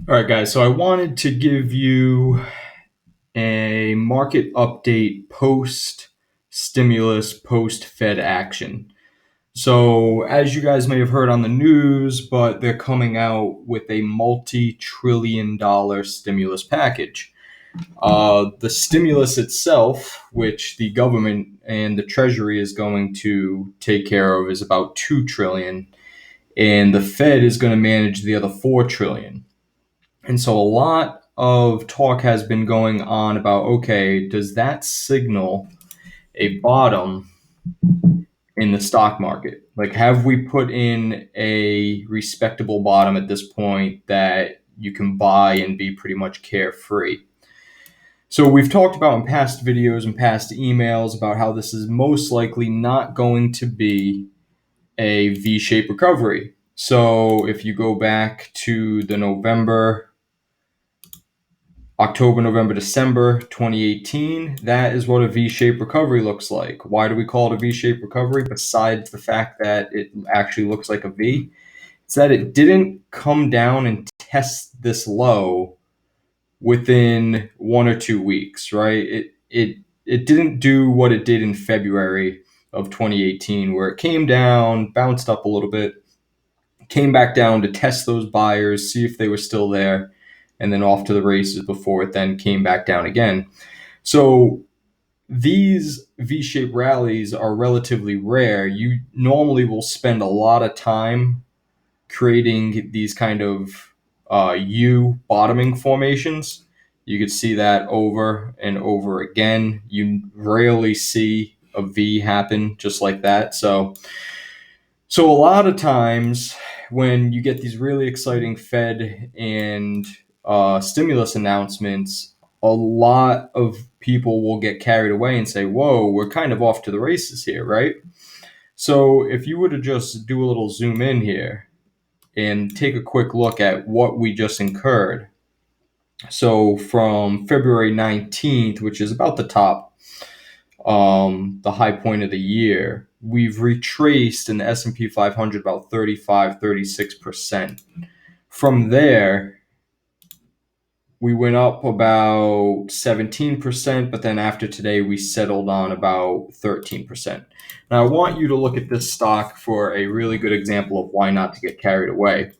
All right, guys. So I wanted to give you a market update post stimulus, post Fed action. So, as you guys may have heard on the news, but they're coming out with a multi-trillion-dollar stimulus package. The stimulus itself, which the government and the Treasury is going to take care of, is about 2 trillion, and the Fed is going to manage the other 4 trillion. And so a lot of talk has been going on about, okay, does that signal a bottom in the stock market? Like, have we put in a respectable bottom at this point that you can buy and be pretty much carefree? So, we've talked about in past videos and past emails about how this is most likely not going to be a V shaped recovery. So, if you go back to the October, November, December 2018, that is what a V-shaped recovery looks like. Why do we call it a V-shaped recovery besides the fact that it actually looks like a V? It's that it didn't come down and test this low within 1 or 2 weeks, right? It didn't do what it did in February of 2018, where it came down, bounced up a little bit, came back down to test those buyers, see if they were still there, and then off to the races before it then came back down again. So these V-shaped rallies are relatively rare. You normally will spend a lot of time creating these kind of U bottoming formations. You could see that over and over again. You rarely see a V happen just like that. So a lot of times when you get these really exciting Fed and stimulus announcements, a lot of people will get carried away and say, "Whoa, we're kind of off to the races here, right?" So if you were to just do a little zoom in here and take a quick look at what we just incurred. So from February 19th, which is about the top, the high point of the year, we've retraced in the S&P 500 about 35, 36%. From there, we went up about 17%, but then after today, we settled on about 13%. Now, I want you to look at this stock for a really good example of why not to get carried away.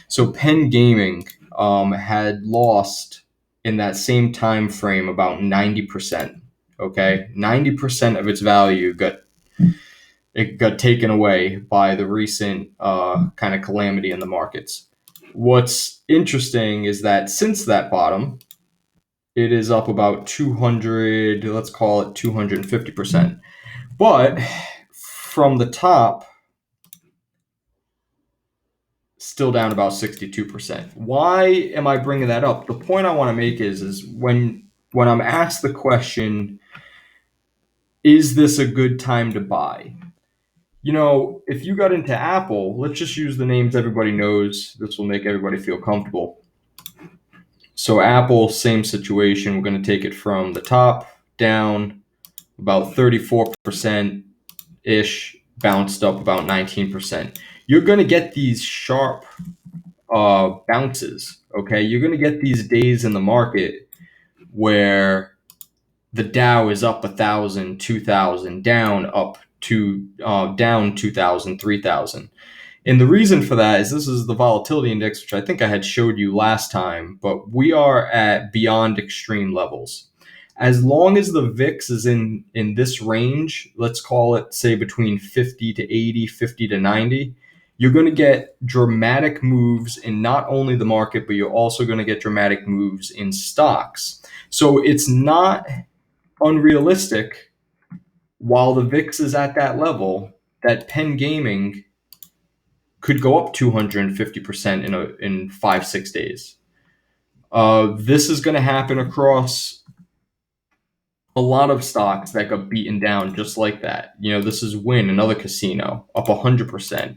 So, Penn Gaming had lost in that same time frame about 90%. Okay, 90% of its value got taken away by the recent kind of calamity in the markets. What's interesting is that since that bottom, it is up about 200, let's call it 250%. But from the top, still down about 62%. Why am I bringing that up? The point I want to make is when I'm asked the question, is this a good time to buy? If you got into Apple, let's just use the names everybody knows. This will make everybody feel comfortable. So Apple, same situation. We're going to take it from the top down about 34% ish, bounced up about 19%. You're going to get these sharp bounces. Okay, you're going to get these days in the market where the Dow is up 1,000, 2,000, down 2,000, 3,000. And the reason for that is this is the volatility index, which I think I had showed you last time, but we are at beyond extreme levels. As long as the VIX is in this range, let's call it, say, between 50 to 80, 50 to 90, you're going to get dramatic moves in not only the market, but you're also going to get dramatic moves in stocks. So it's not unrealistic, while the VIX is at that level, that Penn Gaming could go up 250% in 5-6 days. This is going to happen across a lot of stocks that got beaten down just like that. This is Wynn, another casino, up 100%.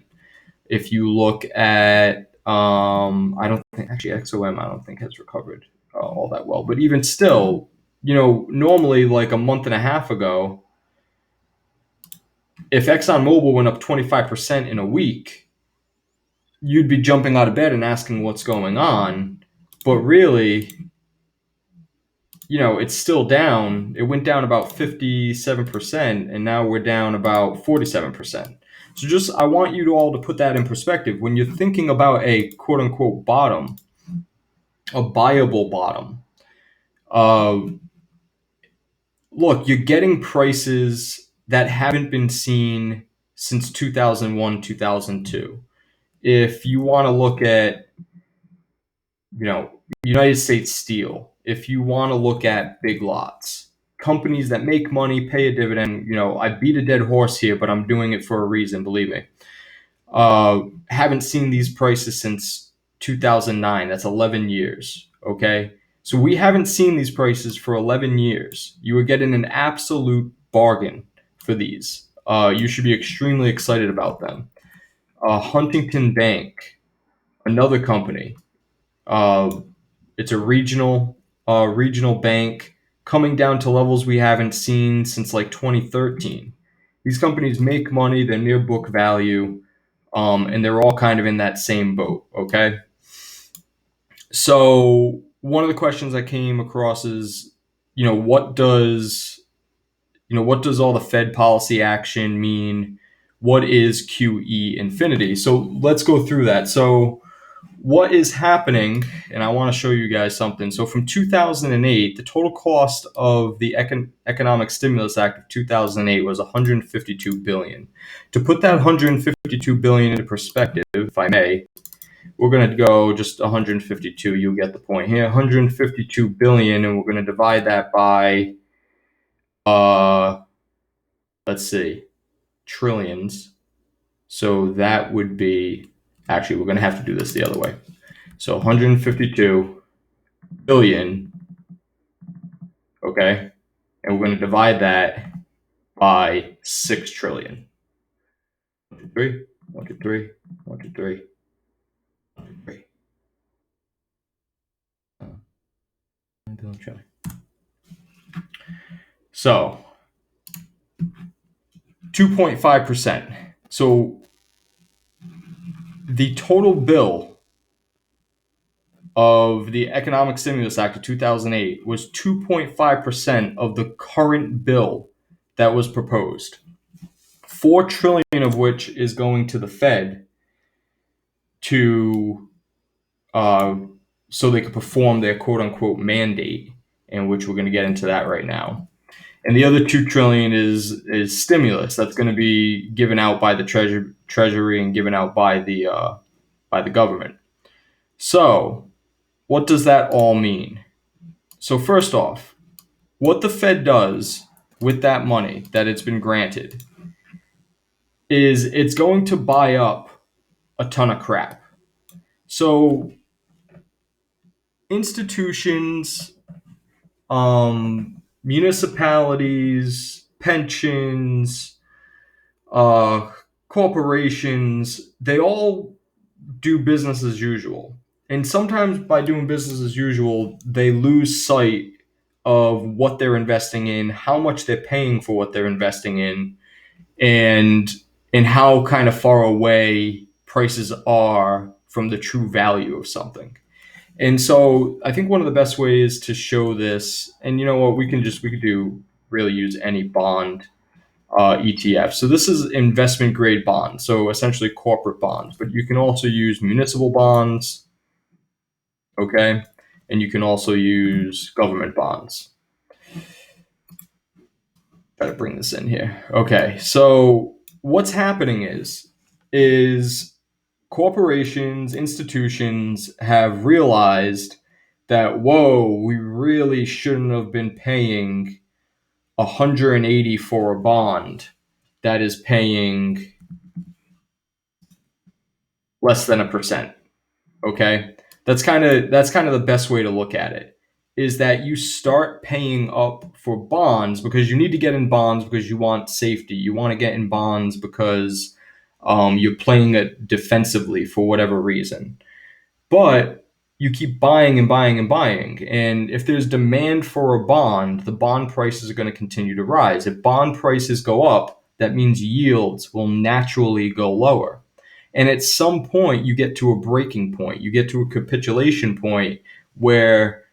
If you look at, I don't think actually XOM, I don't think has recovered all that well. But even still, normally like a month and a half ago, if ExxonMobil went up 25% in a week, you'd be jumping out of bed and asking what's going on. But really, it's still down. It went down about 57%, and now we're down about 47%. So just, I want you to all to put that in perspective. When you're thinking about a quote unquote bottom, a buyable bottom, uh, look, you're getting prices that haven't been seen since 2001, 2002. If you want to look at, United States Steel, if you want to look at Big Lots, companies that make money, pay a dividend, I beat a dead horse here, but I'm doing it for a reason, believe me. Haven't seen these prices since 2009. That's 11 years. Okay. So we haven't seen these prices for 11 years. You are getting an absolute bargain for these. You should be extremely excited about them. Huntington Bank, another company. Uh, it's a regional bank coming down to levels we haven't seen since like 2013. These companies make money, they're near book value, and they're all kind of in that same boat. Okay. So one of the questions I came across is, what does all the Fed policy action mean? What is QE infinity? So let's go through that. So what is happening, and I want to show you guys something. So from 2008, the total cost of the Economic Stimulus Act of 2008 was 152 billion. To put that 152 billion into perspective, if I may, we're going to go just 152. You'll get the point here. 152 billion, and we're going to divide that by, let's see, trillions. So that would be, actually, we're going to have to do this the other way. So 152 billion, okay? And we're going to divide that by 6 trillion. 1, 2, 3, 1, 2, 3, 1, 2, 3, 1, 2, 3. So 2.5%. So the total bill of the Economic Stimulus Act of 2008 was 2.5% of the current bill that was proposed. 4 trillion of which is going to the Fed to so they could perform their quote unquote mandate, in which we're going to get into that right now. And the other 2 trillion is stimulus that's going to be given out by the treasury and given out by the government. So what does that all mean? So first off, what the Fed does with that money that it's been granted is it's going to buy up a ton of crap. So institutions, municipalities, pensions, corporations, they all do business as usual. And sometimes by doing business as usual, they lose sight of what they're investing in, how much they're paying for what they're investing in, and how kind of far away prices are from the true value of something. And so I think one of the best ways to show this, and you know what, we could do really use any bond ETF. So this is investment grade bonds, so essentially corporate bonds, but you can also use municipal bonds, okay? And you can also use government bonds. Try to bring this in here. Okay, so what's happening is corporations, institutions have realized that, whoa, we really shouldn't have been paying 180 for a bond that is paying less than 1%. Okay, that's kind of the best way to look at it, is that you start paying up for bonds because you need to get in bonds because you want safety. You want to get in bonds because you're playing it defensively for whatever reason. But you keep buying and buying and buying. And if there's demand for a bond, the bond prices are going to continue to rise. If bond prices go up, that means yields will naturally go lower. And at some point, you get to a breaking point. You get to a capitulation point where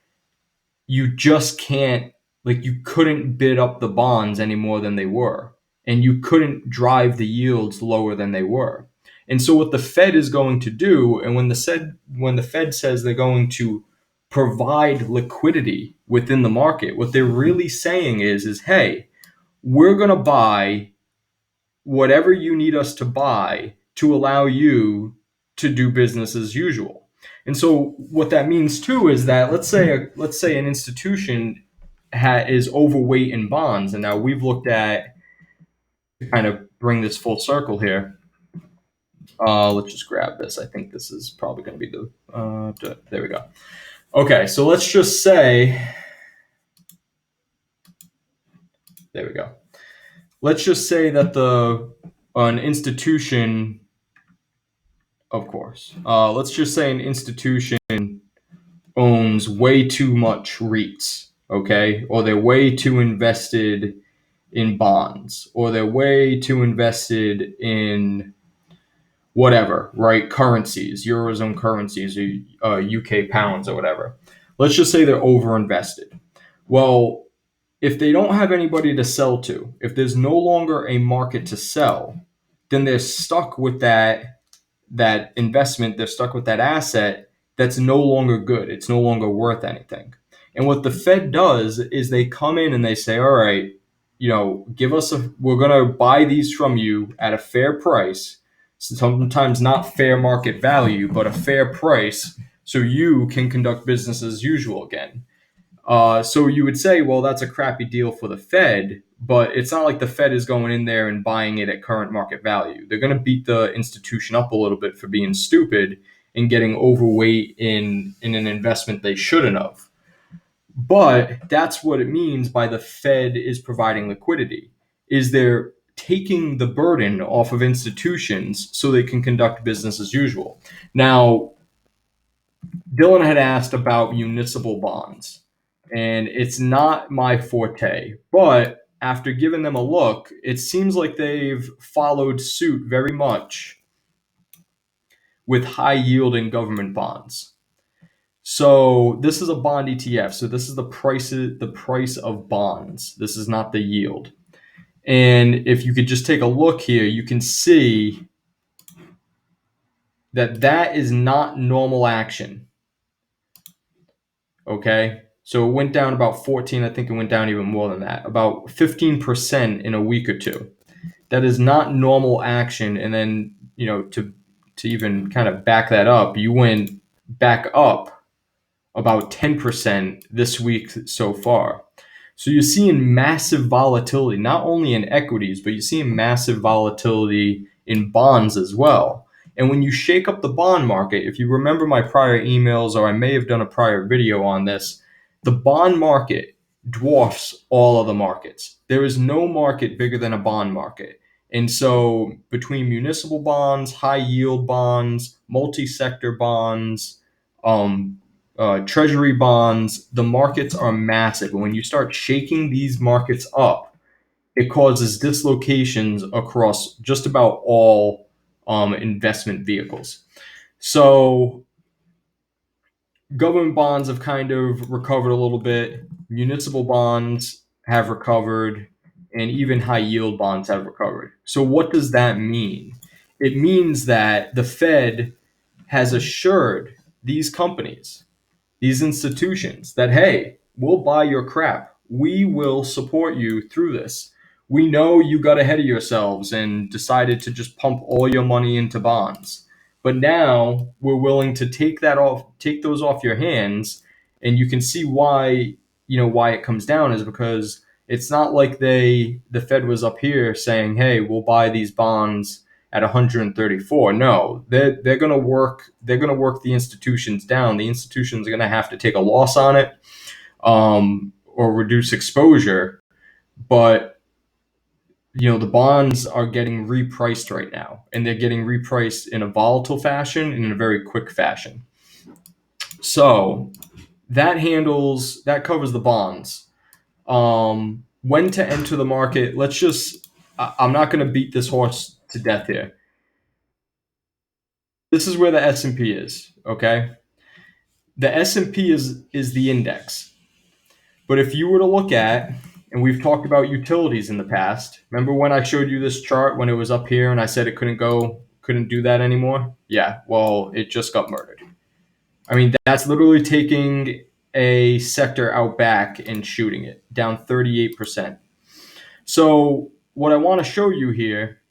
you just can't, like, you couldn't bid up the bonds any more than they were, and you couldn't drive the yields lower than they were. And so what the Fed is going to do, and when the Fed says they're going to provide liquidity within the market, what they're really saying is hey, we're going to buy whatever you need us to buy to allow you to do business as usual. And so what that means too is that let's say an institution is overweight in bonds, and now we've looked at, to kind of bring this full circle here. Let's just grab this. I think this is probably going to be there we go. Okay, so let's just say, there we go. Let's just say that an institution, of course, let's just say an institution owns way too much REITs, okay? Or they're way too invested in bonds, or they're way too invested in whatever, right? Currencies, Eurozone currencies, or UK pounds, or whatever. Let's just say they're overinvested. Well, if they don't have anybody to sell to, if there's no longer a market to sell, then they're stuck with that investment, they're stuck with that asset that's no longer good. It's no longer worth anything. And what the Fed does is they come in and they say, all right, we're going to buy these from you at a fair price, sometimes not fair market value, but a fair price, so you can conduct business as usual again. So you would say, well, that's a crappy deal for the Fed, but it's not like the Fed is going in there and buying it at current market value. They're going to beat the institution up a little bit for being stupid and getting overweight in an investment they shouldn't have. But that's what it means by the Fed is providing liquidity, is they're taking the burden off of institutions so they can conduct business as usual. Now, Dylan had asked about municipal bonds, and it's not my forte, but after giving them a look, it seems like they've followed suit very much with high yielding government bonds. So this is a bond ETF. So this is the price of bonds. This is not the yield. And if you could just take a look here, you can see that is not normal action. Okay, so it went down about 14. I think it went down even more than that, about 15% in a week or two. That is not normal action. And then, to even kind of back that up, you went back up about 10% this week so far. So you're seeing massive volatility, not only in equities, but you're seeing massive volatility in bonds as well. And when you shake up the bond market, if you remember my prior emails, or I may have done a prior video on this, the bond market dwarfs all other markets. There is no market bigger than a bond market. And so between municipal bonds, high yield bonds, multi-sector bonds, treasury bonds, the markets are massive. And when you start shaking these markets up, it causes dislocations across just about all investment vehicles. So government bonds have kind of recovered a little bit. Municipal bonds have recovered, and even high yield bonds have recovered. So what does that mean? It means that the Fed has assured these companies, these institutions, that, hey, we'll buy your crap. We will support you through this. We know you got ahead of yourselves and decided to just pump all your money into bonds. But now we're willing to take those off your hands. And you can see why it comes down is because it's not like the Fed was up here saying, hey, we'll buy these bonds at 134. No, they're going to work the institutions down. The institutions are going to have to take a loss on it, or reduce exposure. But the bonds are getting repriced right now, and they're getting repriced in a volatile fashion and in a very quick fashion. So that covers the bonds. When to enter the market? I'm not going to beat this horse to death here. This is where the S&P is, okay? The S&P is the index. But if you were to look at, and we've talked about utilities in the past. Remember when I showed you this chart when it was up here and I said it couldn't do that anymore? Yeah, well, it just got murdered. I mean, that's literally taking a sector out back and shooting it down 38%. So, what I want to show you here,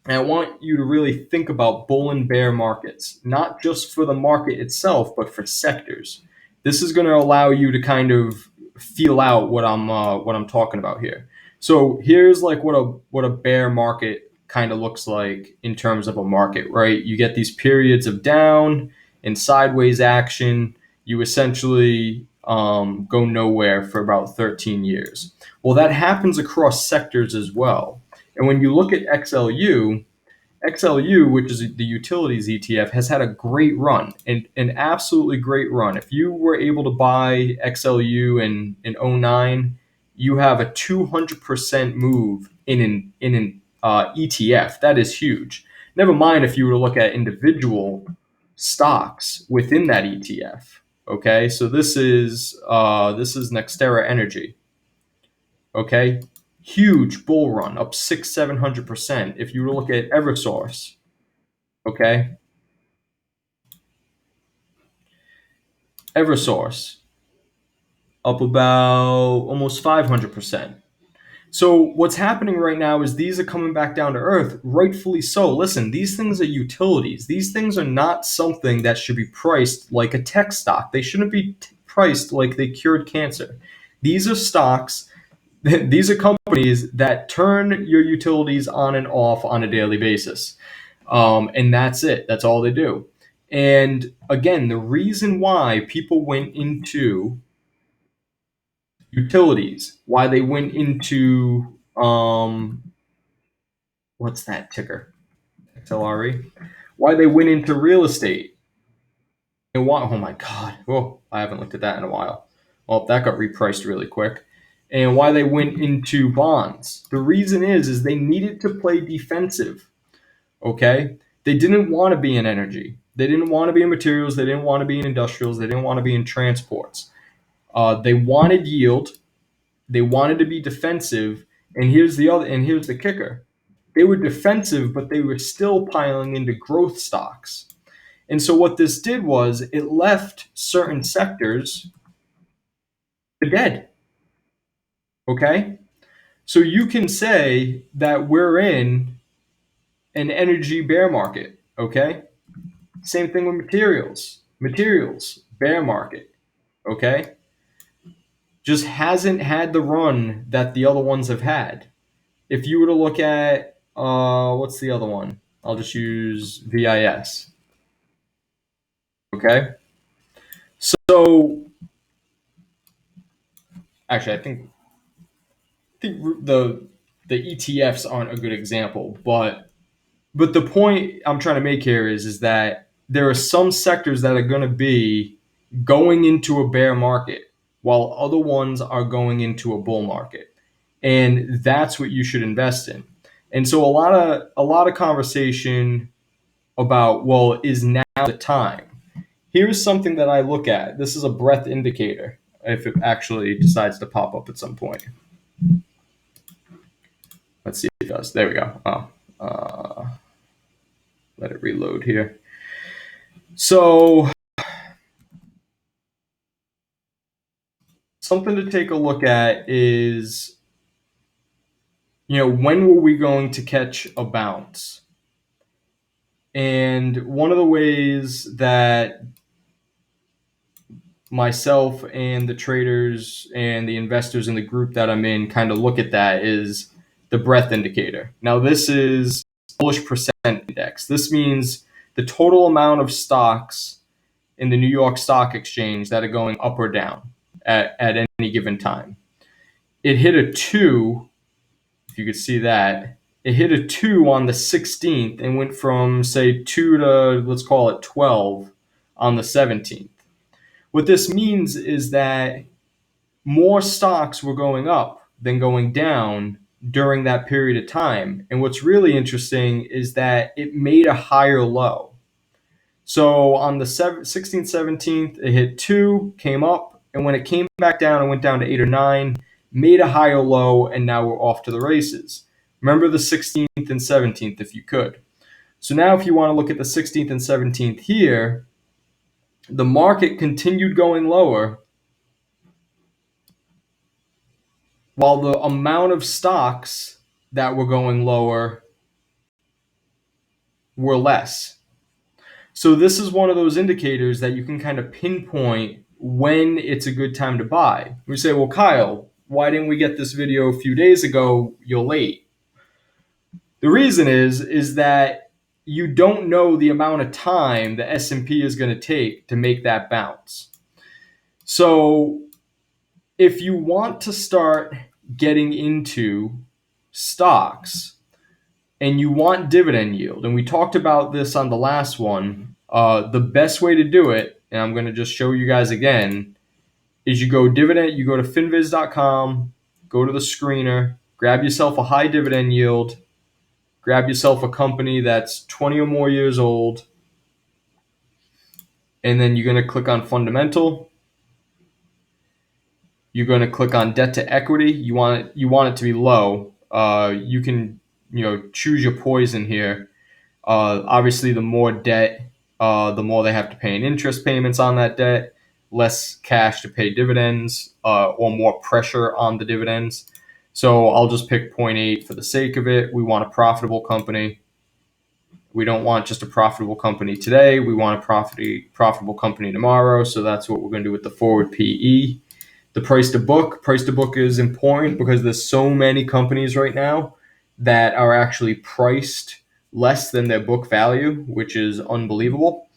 and I want you to really think about bull and bear markets, not just for the market itself, but for sectors. This is going to allow you to kind of feel out what I'm talking about here. So here's like what a bear market kind of looks like in terms of a market, right? You get these periods of down and sideways action. You essentially go nowhere for about 13 years. Well, that happens across sectors as well. And when you look at XLU, which is the utilities ETF, has had a great run, and an absolutely great run. If you were able to buy XLU in '09, you have a 200% move in an ETF. That is huge. Never mind if you were to look at individual stocks within that ETF. Okay, so this is Nextera Energy. Okay, huge bull run, up 700%. If you were to look at Eversource, okay, Eversource up about almost 500%. So what's happening right now is these are coming back down to earth, rightfully so. Listen, these things are utilities. These things are not something that should be priced like a tech stock. They shouldn't be priced like they cured cancer. These are stocks. These are companies that turn your utilities on and off on a daily basis. And that's it. That's all they do. And again, the reason why people went into utilities, why they went into what's that ticker? XLRE. Why they went into real estate and why? Oh my God! Oh, I haven't looked at that in a while. Well, that got repriced really quick. And why they went into bonds? The reason is they needed to play defensive. Okay, they didn't want to be in energy. They didn't want to be in materials. They didn't want to be in industrials. They didn't want to be in transports. They wanted yield. They wanted to be defensive. And here's the kicker. They were defensive, but they were still piling into growth stocks. And so what this did was it left certain sectors for dead. Okay? So you can say that we're in an energy bear market. Okay? Same thing with materials. Materials, bear market. Okay? Just hasn't had the run that the other ones have had. If you were to look at what's the other one? I'll just use VIS. Okay. So actually, I think the ETFs aren't a good example, but the point I'm trying to make here is that there are some sectors that are going to be going into a bear market while other ones are going into a bull market, and that's what you should invest in. And so a lot of conversation about, well, is now the time? Here's something that I look at. This is a breadth indicator. If it actually decides to pop up at some point, let's see if it does. There we go. Let it reload here. So something to take a look at is, when were we going to catch a bounce? And one of the ways that myself and the traders and the investors in the group that I'm in kind of look at that is the breadth indicator. Now, this is bullish percent index. This means the total amount of stocks in the New York Stock Exchange that are going up or down at any given time. It hit a 2, if you could see that. It hit a 2 on the 16th and went from, say, 2 to, let's call it 12 on the 17th. What this means is that more stocks were going up than going down during that period of time. And what's really interesting is that it made a higher low. So on the 16th, 17th, it hit 2, came up, and when it came back down, it went down to 8 or 9, made a higher low, and now we're off to the races. Remember the 16th and 17th if you could. So now if you want to look at the 16th and 17th here, the market continued going lower while the amount of stocks that were going lower were less. So this is one of those indicators that you can kind of pinpoint when it's a good time to buy. We say, well, Kyle, why didn't we get this video a few days ago? You're late. The reason is that you don't know the amount of time the S&P is going to take to make that bounce. So if you want to start getting into stocks and you want dividend yield, and we talked about this on the last one, the best way to do it, and I'm going to just show you guys again, is you go to finviz.com, go to the screener, grab yourself a high dividend yield, grab yourself a company that's 20 or more years old, and then you're going to click on fundamental. You're going to click on debt to equity. You want it to be low. You can choose your poison here. Obviously, the more debt, the more they have to pay in interest payments on that debt, less cash to pay dividends, or more pressure on the dividends. So I'll just pick 0.8 for the sake of it. We want a profitable company. We don't want just a profitable company today. We want a profitable company tomorrow. So that's what we're going to do with the forward PE. The price to book. Price to book is important because there's so many companies right now that are actually priced less than their book value, which is unbelievable.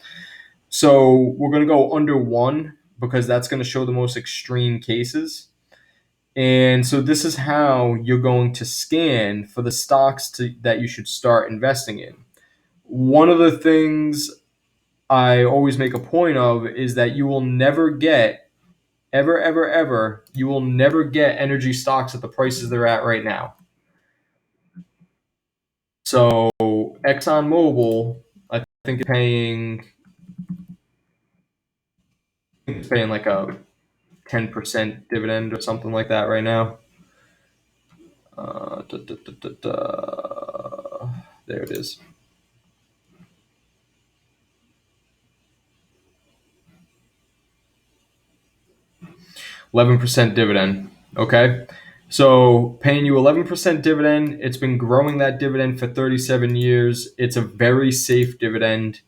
So we're going to go under 1 because that's going to show the most extreme cases. And so this is how you're going to scan for the stocks that you should start investing in. One of the things I always make a point of is that you will never get, ever, you will never get energy stocks at the prices they're at right now. So ExxonMobil, I think, it's paying like a 10% dividend or something like that right now. There it is. $11 dividend. Okay. So paying you 11% dividend. It's been growing that dividend for 37 years. It's a very safe dividend.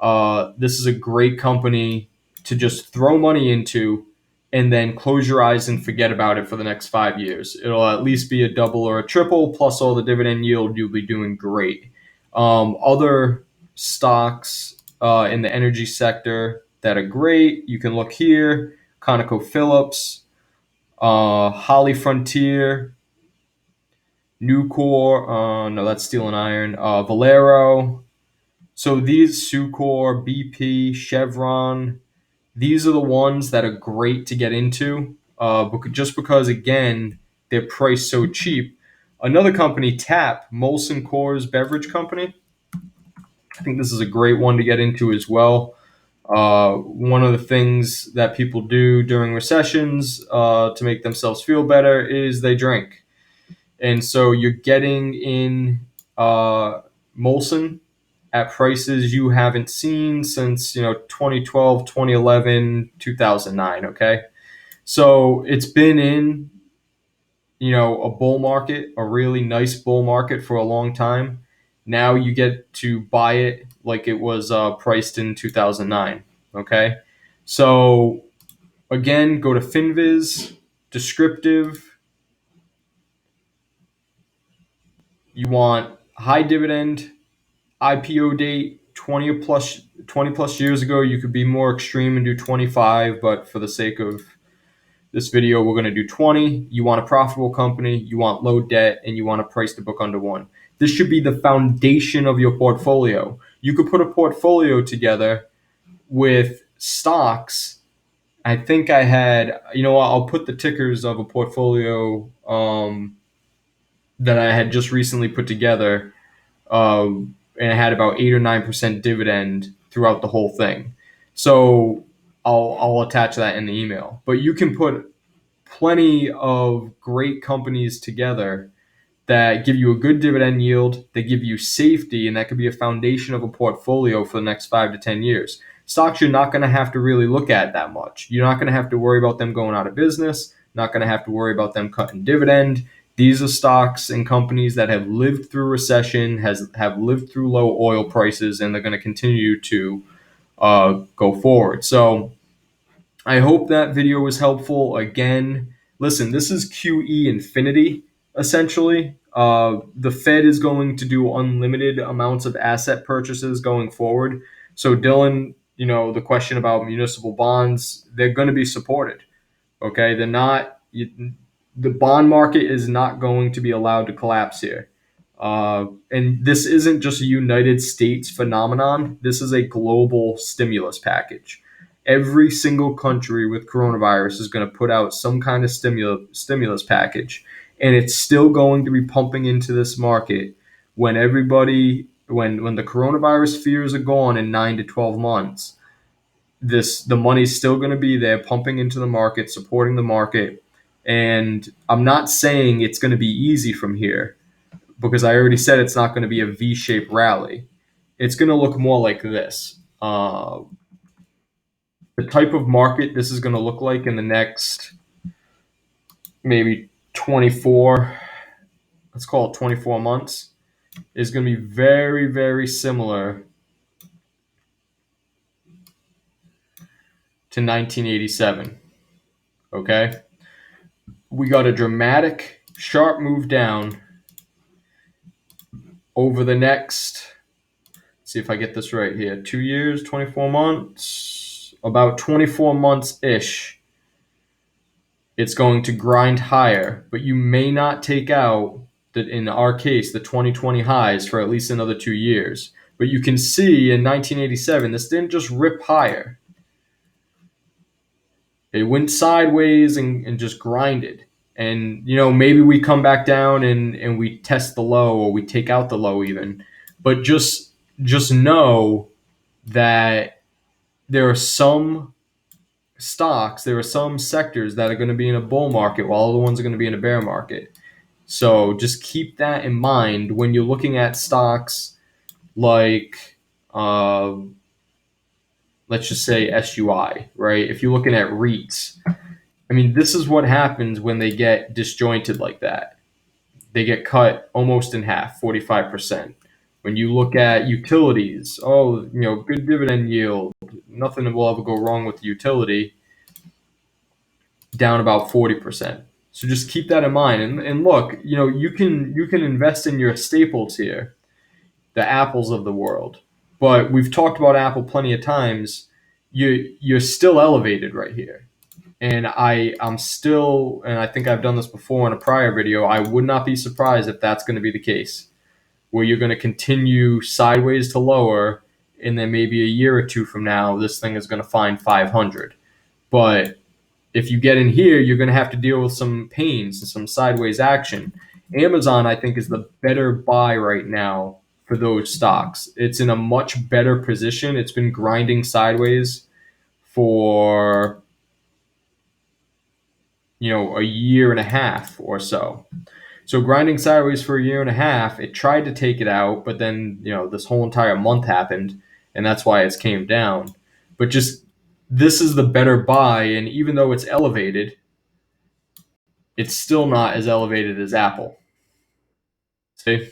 This is a great company to just throw money into and then close your eyes and forget about it for the next 5 years. It'll at least be a double or a triple, plus all the dividend yield. You'll be doing great. Other stocks in the energy sector that are great, you can look here. ConocoPhillips, HollyFrontier, Nucor, no, that's steel and iron, Valero. So these, Sucor, BP, Chevron, these are the ones that are great to get into, just because, again, they're priced so cheap. Another company, TAP, Molson Coors Beverage Company. I think this is a great one to get into as well. One of the things that people do during recessions to make themselves feel better is they drink. And so you're getting in Molson at prices you haven't seen since 2012, 2011, 2009. Okay, so it's been in a bull market, a really nice bull market for a long time. Now you get to buy it like it was priced in 2009. Okay, so again, go to Finviz, descriptive. You want high dividend, IPO date 20 plus years ago. You could be more extreme and do 25, but for the sake of this video, we're going to do 20. You want a profitable company, you want low debt, and you want a price to book under 1. This should be the foundation of your portfolio. You could put a portfolio together with stocks. I think I had, I'll put the tickers of a portfolio that I had just recently put together, and it had about 8 or 9% dividend throughout the whole thing. So I'll attach that in the email. But you can put plenty of great companies together that give you a good dividend yield, they give you safety, and that could be a foundation of a portfolio for the next 5 to 10 years. Stocks you're not going to have to really look at that much. You're not going to have to worry about them going out of business, not going to have to worry about them cutting dividend. These are stocks and companies that have lived through recession, have lived through low oil prices, and they're going to continue to go forward. So I hope that video was helpful. Again, listen, this is QE infinity, essentially. The Fed is going to do unlimited amounts of asset purchases going forward. So, Dylan, the question about municipal bonds, they're going to be supported. Okay, they're not. The bond market is not going to be allowed to collapse here. And this isn't just a United States phenomenon. This is a global stimulus package. Every single country with coronavirus is going to put out some kind of stimulus package, and it's still going to be pumping into this market when the coronavirus fears are gone in 9 to 12 months. The money's still going to be there, pumping into the market, supporting the market. And I'm not saying it's going to be easy from here, because I already said it's not going to be a V-shaped rally. It's going to look more like this. The type of market this is going to look like in the next maybe 24, let's call it 24 months, is going to be very, very similar to 1987. Okay? We got a dramatic, sharp move down over the next, see if I get this right here, 2 years, 24 months, about 24 months-ish. It's going to grind higher, but you may not take out, in our case, the 2020 highs for at least another 2 years. But you can see in 1987, this didn't just rip higher. It went sideways and just grinded. And, maybe we come back down and we test the low, or we take out the low even. But just know that there are some stocks, there are some sectors that are going to be in a bull market while other ones are going to be in a bear market. So just keep that in mind when you're looking at stocks like, let's just say SUI, right? If you're looking at REITs, I mean, this is what happens when they get disjointed like that. They get cut almost in half, 45%. When you look at utilities, good dividend yield, nothing will ever go wrong with the utility, down about 40%. So just keep that in mind. And look, you can invest in your staples here, the Apples of the world. But we've talked about Apple plenty of times. You're still elevated right here. And I'm still, and I think I've done this before in a prior video, I would not be surprised if that's going to be the case, where you're going to continue sideways to lower, and then maybe a year or two from now, this thing is going to find 500. But if you get in here, you're going to have to deal with some pains and some sideways action. Amazon, I think, is the better buy right now for those stocks. It's in a much better position. It's been grinding sideways for a year and a half or so. So grinding sideways for a year and a half, it tried to take it out, but then this whole entire month happened, and that's why it's came down. But this is the better buy, and even though it's elevated, it's still not as elevated as Apple. See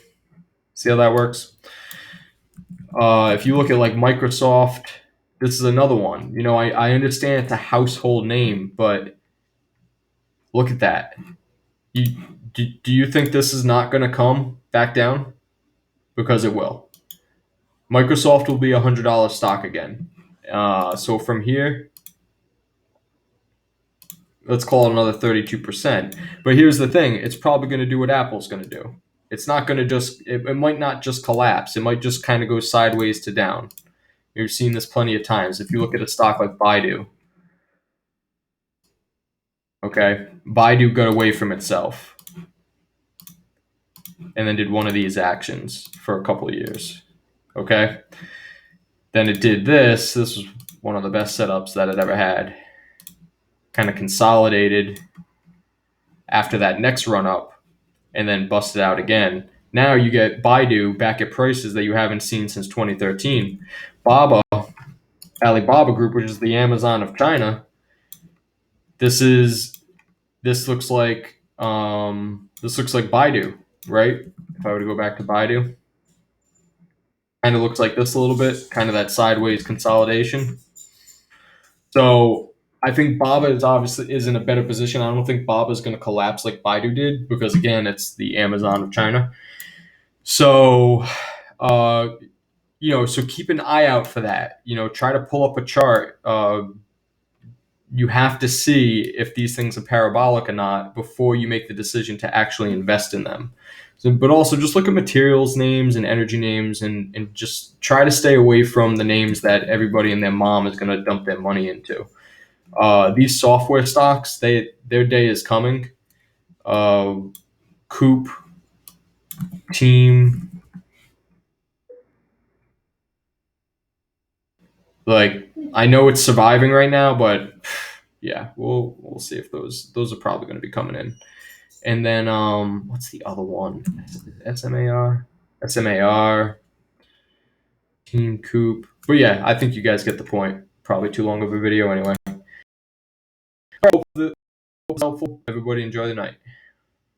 how that works? If you look at like Microsoft, this is another one. I understand it's a household name, but look at that. Do you think this is not going to come back down? Because it will. Microsoft will be $100 stock again. So from here, let's call it another 32%. But here's the thing. It's probably going to do what Apple's going to do. It's not going to it might not just collapse. It might just kind of go sideways to down. You've seen this plenty of times. If you look at a stock like Baidu, okay, Baidu got away from itself and then did one of these actions for a couple of years, okay? Then it did this. This was one of the best setups that it ever had. Kind of consolidated after that next run up and then busted out again. Now you get Baidu back at prices that you haven't seen since 2013. Alibaba Group, which is the Amazon of China, this looks like Baidu, right? If I were to go back to Baidu, kind of looks like this a little bit, kind of that sideways consolidation. So I think Baba is in a better position. I don't think Baba is going to collapse like Baidu did because again, it's the Amazon of China. So, so keep an eye out for that. Try to pull up a chart. You have to see if these things are parabolic or not before you make the decision to actually invest in them. So, but also just look at materials names and energy names and just try to stay away from the names that everybody and their mom is going to dump their money into. These software stocks, their day is coming. Coop, Team, like I know it's surviving right now, but yeah, we'll see if those are probably going to be coming in. And then what's the other one? SMAR, Team Coop. But yeah, I think you guys get the point. Probably too long of a video anyway. Hope it was helpful. Everybody enjoy the night.